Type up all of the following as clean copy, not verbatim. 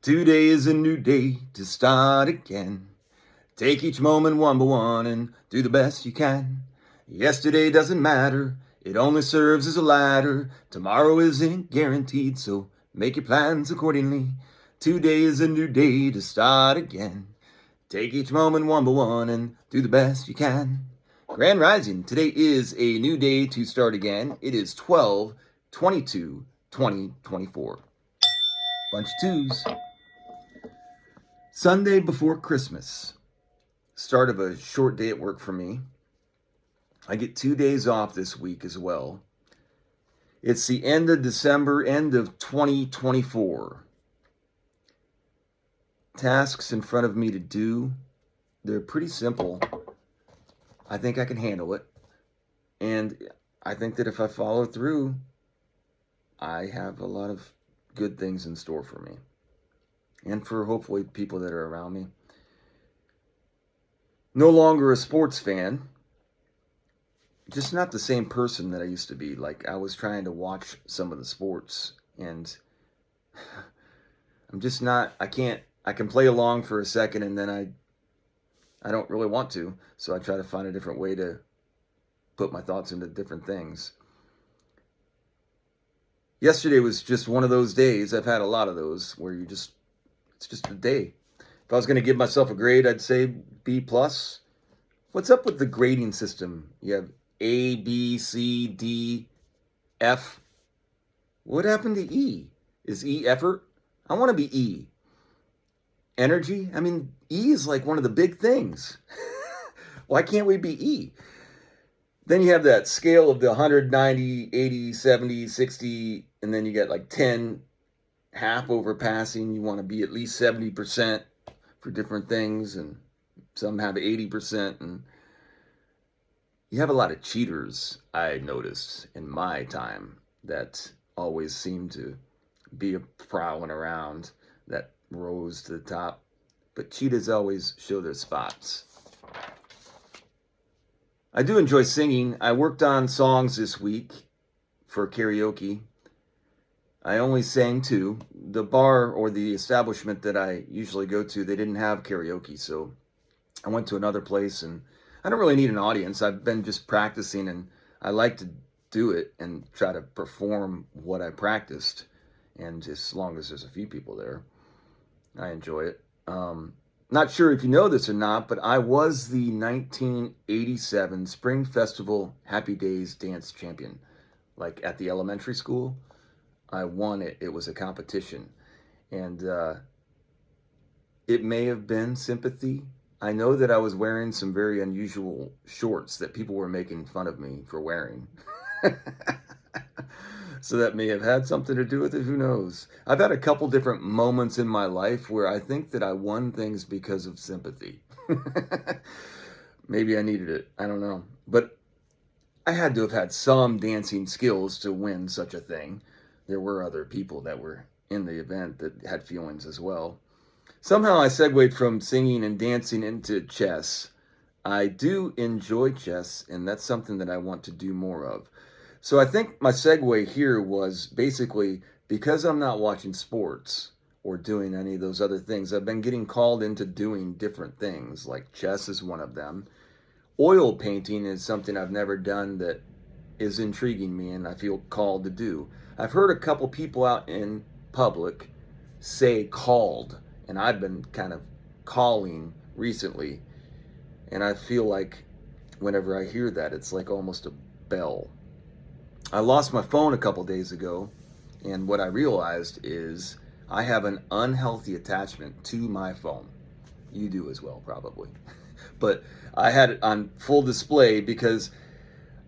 Today is a new day to start again. Take each moment one by one and do the best you can. Yesterday doesn't matter, it only serves as a ladder. Tomorrow isn't guaranteed, so make your plans accordingly. Today is a new day to start again. Take each moment one by one and do the best you can. Grand Rising, today is a new day to start again. It is 12/22/2024. Bunch of twos. Sunday before Christmas. Start of a short day at work for me. I get 2 days off this week as well. It's the end of December, end of 2024. Tasks in front of me to do, they're pretty simple. I think I can handle it. And I think that if I follow through, I have a lot of good things in store for me. And for hopefully people that are around me. No longer a sports fan. Just not the same person that I used to be. Like, I was trying to watch some of the sports, and I'm just not, I can play along for a second, and then I don't really want to, so I try to find a different way to put my thoughts into different things. Yesterday was just one of those days. I've had a lot of those where it's just a day. If I was going to give myself a grade, I'd say B+. What's up with the grading system? You have A, B, C, D, F. What happened to E? Is E effort? I want to be E. Energy? I mean, E is like one of the big things. Why can't we be E? Then you have that scale of the 190, 80, 70, 60, and then you get like 10 half over passing. You want to be at least 70% for different things, and some have 80%, and you have a lot of cheaters, I noticed in my time, that always seem to be prowling around that rose to the top, but cheaters always show their spots. I do enjoy singing. I worked on songs this week for karaoke. I only sang 2. The bar or the establishment that I usually go to, they didn't have karaoke, so I went to another place, and I don't really need an audience. I've been just practicing, and I like to do it and try to perform what I practiced, and as long as there's a few people there, I enjoy it. Not sure if you know this or not, but I was the 1987 Spring Festival Happy Days dance champion. Like at the elementary school, I won it. It was a competition. And it may have been sympathy. I know that I was wearing some very unusual shorts that people were making fun of me for wearing. So that may have had something to do with it. Who knows? I've had a couple different moments in my life where I think that I won things because of sympathy. Maybe I needed it. I don't know. But I had to have had some dancing skills to win such a thing. There were other people that were in the event that had feelings as well. Somehow I segued from singing and dancing into chess. I do enjoy chess, and that's something that I want to do more of. So I think my segue here was basically because I'm not watching sports or doing any of those other things, I've been getting called into doing different things, like chess is one of them. Oil painting is something I've never done that is intriguing me and I feel called to do. I've heard a couple people out in public say called, and I've been kind of calling recently, and I feel like whenever I hear that, it's like almost a bell. I lost my phone a couple days ago, and what I realized is I have an unhealthy attachment to my phone. You do as well, probably. But I had it on full display because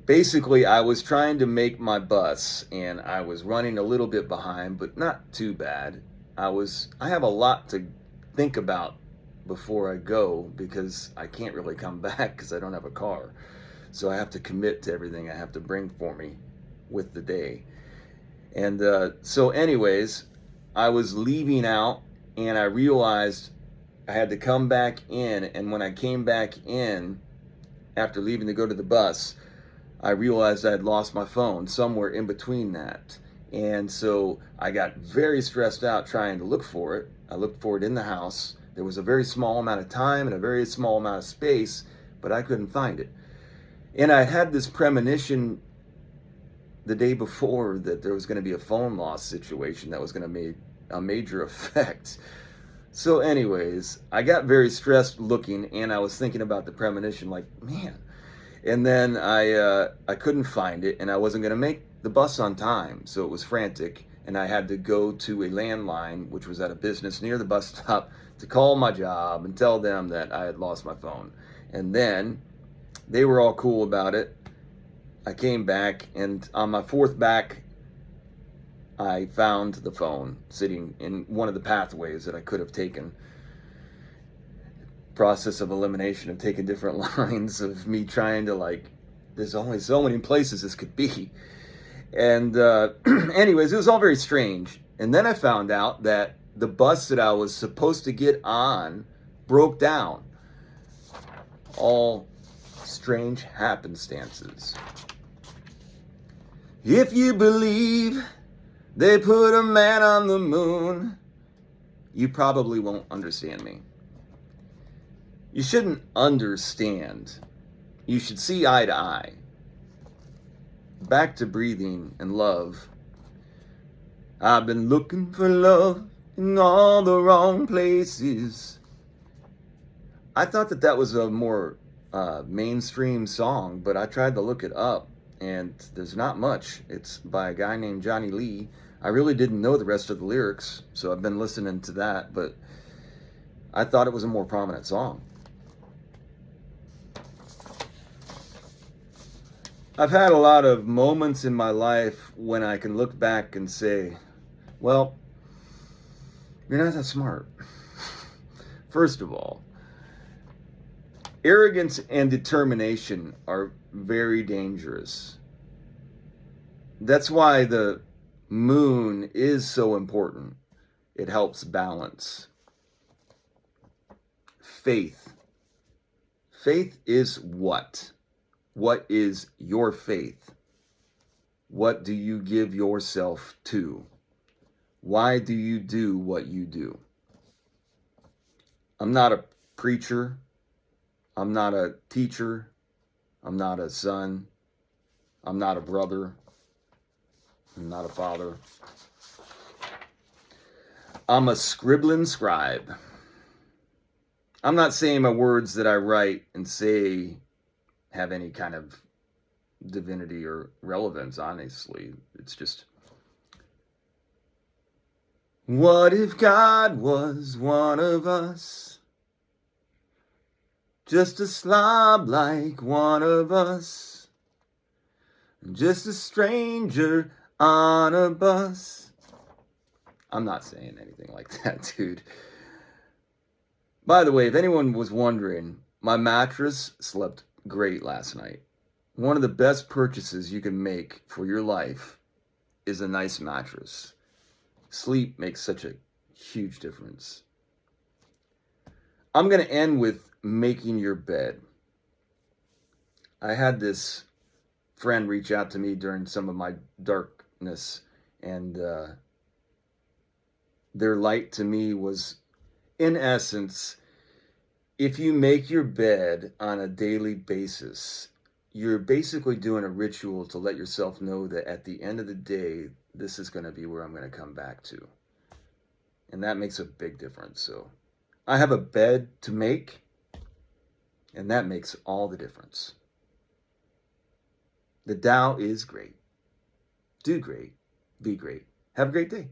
basically I was trying to make my bus, and I was running a little bit behind, but not too bad. I have a lot to think about before I go because I can't really come back because I don't have a car. So I have to commit to everything I have to bring for me with the day. And so anyways, I was leaving out, and I realized I had to come back in, and when I came back in after leaving to go to the bus, I realized I had lost my phone somewhere in between that. And so I got very stressed out trying to look for it. I looked for it in the house. There was a very small amount of time and a very small amount of space, but I couldn't find it. And I had this premonition the day before that there was going to be a phone loss situation that was going to make a major effect. So anyways, I got very stressed looking, and I was thinking about the premonition like, man. And then I couldn't find it, and I wasn't going to make the bus on time, so it was frantic, and I had to go to a landline, which was at a business near the bus stop, to call my job and tell them that I had lost my phone. And then they were all cool about it. I came back, and on my fourth back, I found the phone sitting in one of the pathways that I could have taken. Process of elimination of taking different lines of me trying to, like, there's only so many places this could be. And anyways, it was all very strange. And then I found out that the bus that I was supposed to get on broke down. All strange happenstances. If you believe they put a man on the moon, you probably won't understand me. You shouldn't understand. You should see eye to eye. Back to breathing and love. I've been looking for love in all the wrong places. I thought that that was a more mainstream song, but I tried to look it up, and there's not much. It's by a guy named Johnny Lee. I really didn't know the rest of the lyrics, so I've been listening to that, but I thought it was a more prominent song. I've had a lot of moments in my life when I can look back and say, well, you're not that smart. First of all, arrogance and determination are very dangerous. That's why the moon is so important. It helps balance. Faith. Faith is what? What is your faith? What do you give yourself to? Why do you do what you do? I'm not a preacher. I'm not a teacher. I'm not a son. I'm not a brother. I'm not a father. I'm a scribbling scribe. I'm not saying my words that I write and say have any kind of divinity or relevance, honestly. It's just, what if God was one of us? Just a slob like one of us. Just a stranger on a bus. I'm not saying anything like that, dude. By the way, if anyone was wondering, my mattress slept great last night. One of the best purchases you can make for your life is a nice mattress. Sleep makes such a huge difference. I'm going to end with making your bed. I had this friend reach out to me during some of my darkness, and their light to me was, in essence, if you make your bed on a daily basis, you're basically doing a ritual to let yourself know that at the end of the day, this is going to be where I'm going to come back to. And that makes a big difference. So I have a bed to make, and that makes all the difference. The Tao is great. Do great. Be great. Have a great day.